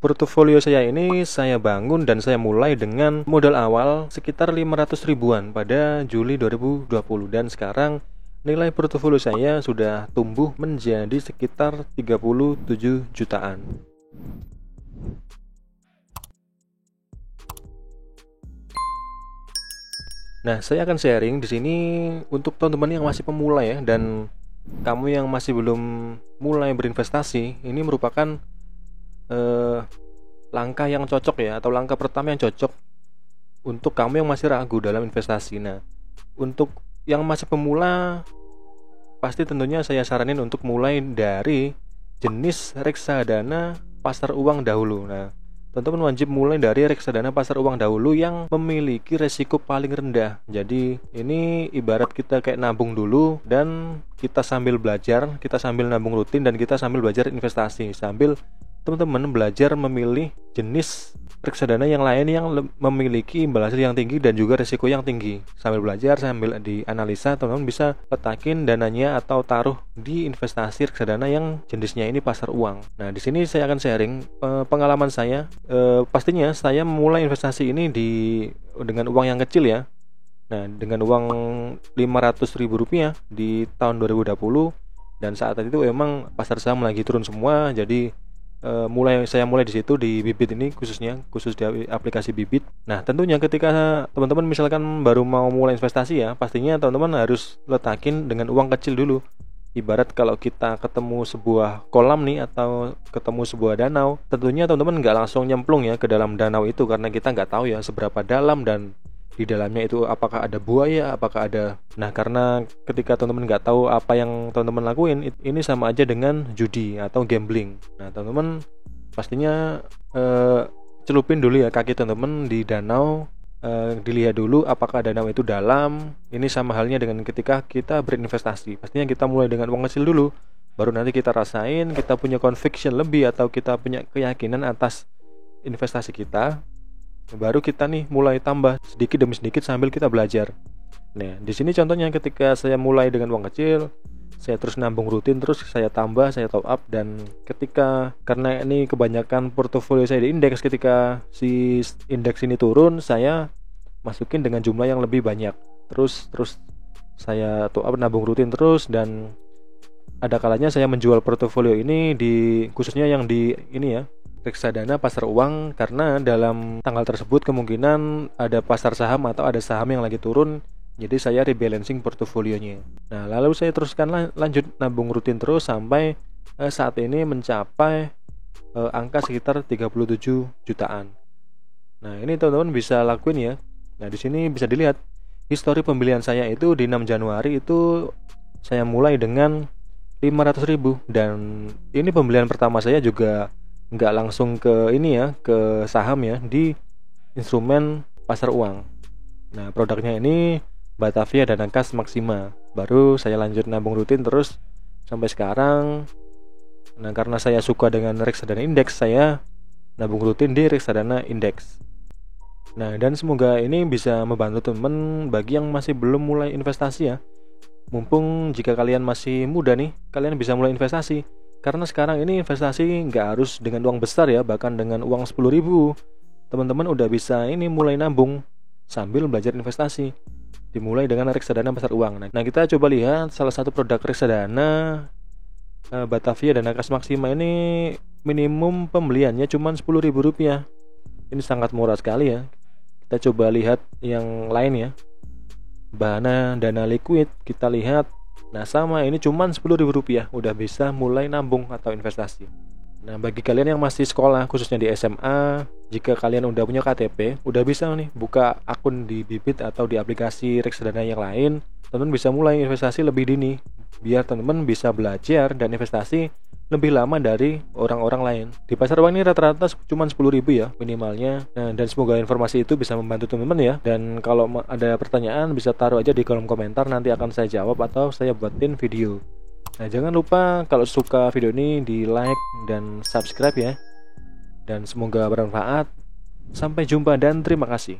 Portofolio saya ini saya bangun dan saya mulai dengan modal awal sekitar 500 ribuan pada Juli 2020, dan sekarang nilai portofolio saya sudah tumbuh menjadi sekitar 37 jutaan. Nah, saya akan sharing di sini untuk teman-teman yang masih pemula ya, dan kamu yang masih belum mulai berinvestasi. Ini merupakan langkah yang cocok ya, atau langkah pertama yang cocok untuk kamu yang masih ragu dalam investasi. Nah, untuk yang masih pemula, pasti tentunya saya saranin untuk mulai dari jenis reksadana pasar uang dahulu. Nah, teman-teman wajib mulai dari reksadana pasar uang dahulu yang memiliki resiko paling rendah. Jadi ini ibarat kita kayak nabung dulu, dan kita sambil belajar, kita sambil nabung rutin, dan kita sambil belajar investasi, sambil teman-teman belajar memilih jenis reksadana yang lain yang memiliki imbal hasil yang tinggi dan juga resiko yang tinggi. Sambil belajar, sambil dianalisa, teman-teman bisa letakin dananya atau taruh di investasi reksadana yang jenisnya ini pasar uang. Nah, di sini saya akan sharing pengalaman saya. Pastinya saya memulai investasi ini dengan uang yang kecil ya. Nah, dengan uang 500 ribu rupiah di tahun 2020, dan saat itu emang pasar saham lagi turun semua. Jadi saya mulai di situ, di Bibit ini khusus di aplikasi Bibit. Nah, tentunya ketika teman-teman misalkan baru mau mulai investasi ya, pastinya teman-teman harus letakin dengan uang kecil dulu. Ibarat kalau kita ketemu sebuah kolam nih, atau ketemu sebuah danau, tentunya teman-teman nggak langsung nyemplung ya ke dalam danau itu, karena kita nggak tahu ya seberapa dalam dan di dalamnya itu apakah ada buaya, apakah ada. Nah, karena ketika teman-teman nggak tahu apa yang teman-teman lakuin, ini sama aja dengan judi atau gambling. Nah, teman-teman pastinya celupin dulu ya kaki teman-teman di danau, dilihat dulu apakah danau itu dalam. Ini sama halnya dengan ketika kita berinvestasi, pastinya kita mulai dengan uang kecil dulu, baru nanti kita rasain, kita punya conviction lebih atau kita punya keyakinan atas investasi kita, baru kita nih mulai tambah sedikit demi sedikit sambil kita belajar. Nah, di sini contohnya ketika saya mulai dengan uang kecil, saya terus nabung rutin, terus saya tambah, saya top up, dan ketika karena ini kebanyakan portofolio saya di indeks, ketika si indeks ini turun, saya masukin dengan jumlah yang lebih banyak. Terus saya top up, nabung rutin terus, dan ada kalanya saya menjual portofolio ini khususnya yang di ini ya, reksadana pasar uang, karena dalam tanggal tersebut kemungkinan ada pasar saham atau ada saham yang lagi turun. Jadi saya rebalancing portofolionya. Nah, lalu saya teruskan lanjut nabung rutin terus sampai saat ini mencapai angka sekitar 37 jutaan. Nah, ini teman-teman bisa lakuin ya. Nah, di sini bisa dilihat histori pembelian saya itu di 6 Januari itu saya mulai dengan 500 ribu, dan ini pembelian pertama saya juga nggak langsung ke ini ya, ke saham ya, di instrumen pasar uang. Nah, produknya ini Batavia dan Kas Maxima. Baru saya lanjut nabung rutin terus sampai sekarang. Nah, karena saya suka dengan reksadana indeks, saya nabung rutin di reksadana indeks. Nah, dan semoga ini bisa membantu teman bagi yang masih belum mulai investasi ya. Mumpung jika kalian masih muda nih, kalian bisa mulai investasi. Karena sekarang ini investasi nggak harus dengan uang besar ya, bahkan dengan uang 10 ribu teman-teman udah bisa ini mulai nabung sambil belajar investasi. Dimulai dengan reksadana pasar uang. Nah, kita coba lihat salah satu produk reksadana Batavia dan Kas Maxima ini. Minimum pembeliannya cuma 10 ribu rupiah. Ini sangat murah sekali ya. Kita coba lihat yang lain ya. Bahana Dana Liquid, kita lihat. Nah, sama, ini cuma 10 ribu rupiah udah bisa mulai nabung atau investasi. Nah, bagi kalian yang masih sekolah, khususnya di SMA, jika kalian udah punya KTP, udah bisa nih buka akun di Bibit atau di aplikasi reksadana yang lain. Teman-teman bisa mulai investasi lebih dini, biar teman-teman bisa belajar dan investasi lebih lama dari orang-orang lain. Di pasar uang ini rata-rata cuma 10 ribu ya minimalnya. Nah, dan semoga informasi itu bisa membantu teman-teman ya. Dan kalau ada pertanyaan bisa taruh aja di kolom komentar, nanti akan saya jawab atau saya buatin video. Nah, jangan lupa kalau suka video ini di like dan subscribe ya. Dan semoga bermanfaat. Sampai jumpa dan terima kasih.